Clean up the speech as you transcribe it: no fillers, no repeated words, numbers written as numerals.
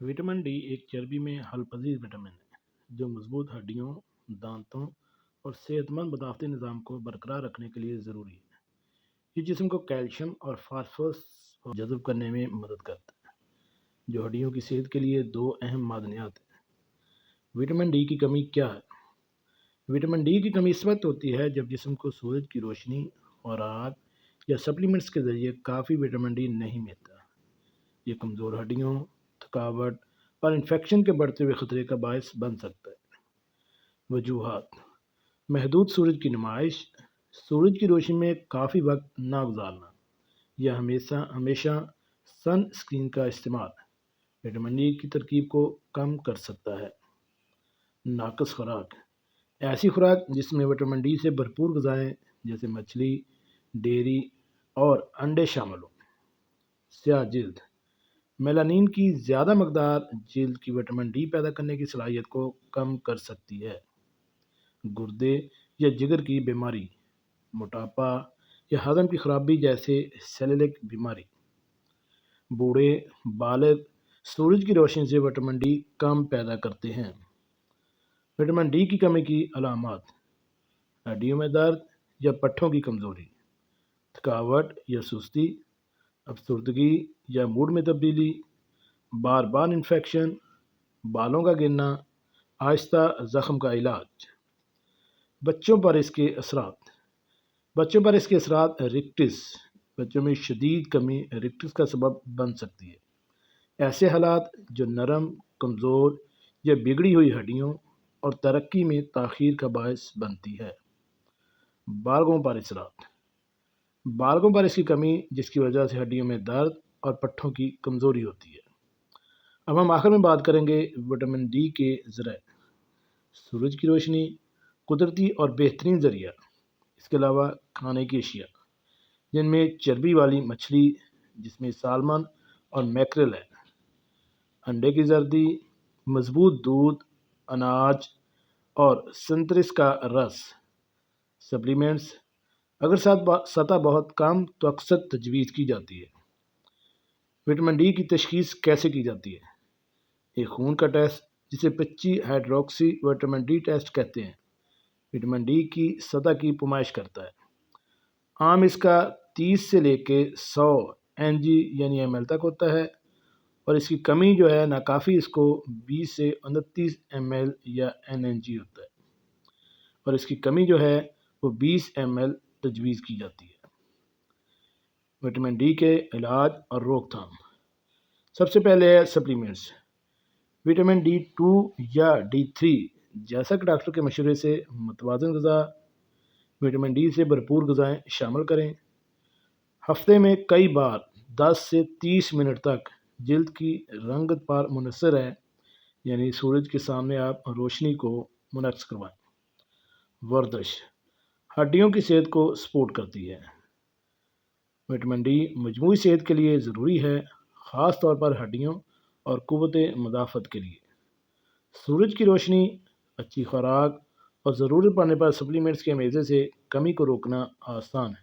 Vitamin D एक चर्बी में हल पजीर विटामिन है जो मजबूत हड्डियों, दांतों और सेहतमंद बदावती निज़ाम को बरकरार रखने के लिए ज़रूरी है। ये जिस्म को कैल्शियम और फास्फोरस जज़ब करने में मदद करता है, जो हड्डियों की सेहत के लिए दो अहम मादनियात हैं। विटामिन डी की कमी क्या है? विटामिन डी की कमी इस वक्त होती है जब जिस्म को सूरज की रोशनी, खुराक या सप्लीमेंट्स के ज़रिए काफ़ी विटामिन डी नहीं मिलता। ये कमज़ोर हड्डियों, थकावट और इन्फेक्शन के बढ़ते हुए खतरे का बायस बन सकता है। वजूहात: महदूद सूरज की नुमाइश, सूरज की रोशनी में काफ़ी वक्त ना गुजारना या हमेशा हमेशा सन स्क्रीन का इस्तेमाल विटामिन डी की तरकीब को कम कर सकता है। नाकस खुराक: ऐसी खुराक जिसमें विटामिन डी से भरपूर ग़िज़ाएँ जैसे मछली, डेयरी और अंडे शामिल हों। स्याह जिल्द: मेलानिन की ज़्यादा मकदार जिल्द की विटामिन डी पैदा करने की सलाहियत को कम कर सकती है। गुर्दे या जिगर की बीमारी, मोटापा या हज़म की खराबी जैसे सेलिलिक बीमारी। बूढ़े बालिग सूरज की रोशनी से विटामिन डी कम पैदा करते हैं। विटामिन डी की कमी की अलामात: हड्डियों में दर्द या पट्ठों की कमज़ोरी, थकावट या सुस्ती, अफसर्दगी या मूड में तब्दीली, बार बार इन्फेक्शन, बालों का गिरना, आहिस्ता ज़ख्म का इलाज। बच्चों पर इसके असरात: बच्चों पर इसके असरात रिक्टिस, बच्चों में शदीद कमी रिक्टिस का सबब बन सकती है। ऐसे हालात जो नरम, कमज़ोर या बिगड़ी हुई हड्डियों और तरक्की में ताख़ीर का बायस बनती है। बालगों पर असरात: बालगों पर इसकी कमी जिसकी वजह से हड्डियों में दर्द और पट्ठों की कमज़ोरी होती है। अब हम आखिर में बात करेंगे विटामिन डी के ज़राए। सूरज की रोशनी कुदरती और बेहतरीन ज़रिया। इसके अलावा खाने की अशिया जिनमें चर्बी वाली मछली जिसमें सालमन और मैकरेल है, अंडे की जर्दी, मजबूत दूध, अनाज और संतरिस का रस। सप्लीमेंट्स: अगर सतह बहुत कम तो अक्सर तजवीज़ की जाती है। विटामिन डी की तशखीस कैसे की जाती है? एक खून का टेस्ट जिसे 25 हाइड्रोक्सी विटामिन डी टेस्ट कहते हैं, विटामिन डी की सतह की पुमाइश करता है। आम इसका 30 से लेके 100 एनजी यानी एमएल तक होता है और इसकी कमी जो है नाकाफ़ी इसको 20 से 29 एमएल या एनएनजी होता है और इसकी कमी जो है वो 20 एमएल तजवीज़ की जाती है। विटामिन डी के इलाज और रोकथाम: सबसे पहले है सप्लीमेंट्स। विटामिन डी 2 या डी3 जैसा कि डॉक्टर के मशवरे से मुतवाज़न ग़िज़ा, विटामिन डी से भरपूर ग़िज़ाएँ शामिल करें। हफ्ते में कई बार 10 से 30 मिनट तक जिल्द की रंगत पर मुनहसर है, यानी सूरज के सामने आप रोशनी को मुनक्स करवाएं। वर्जिश हड्डियों की सेहत को सपोर्ट करती है। विटामिन डी मजमूई सेहत के लिए ज़रूरी है, ख़ास तौर पर हड्डियों और क़ुव्वत मुदाफ़त के लिए। सूरज की रोशनी, अच्छी खुराक और ज़रूरत पड़ने पर सप्लीमेंट्स के मेज़े से कमी को रोकना आसान है।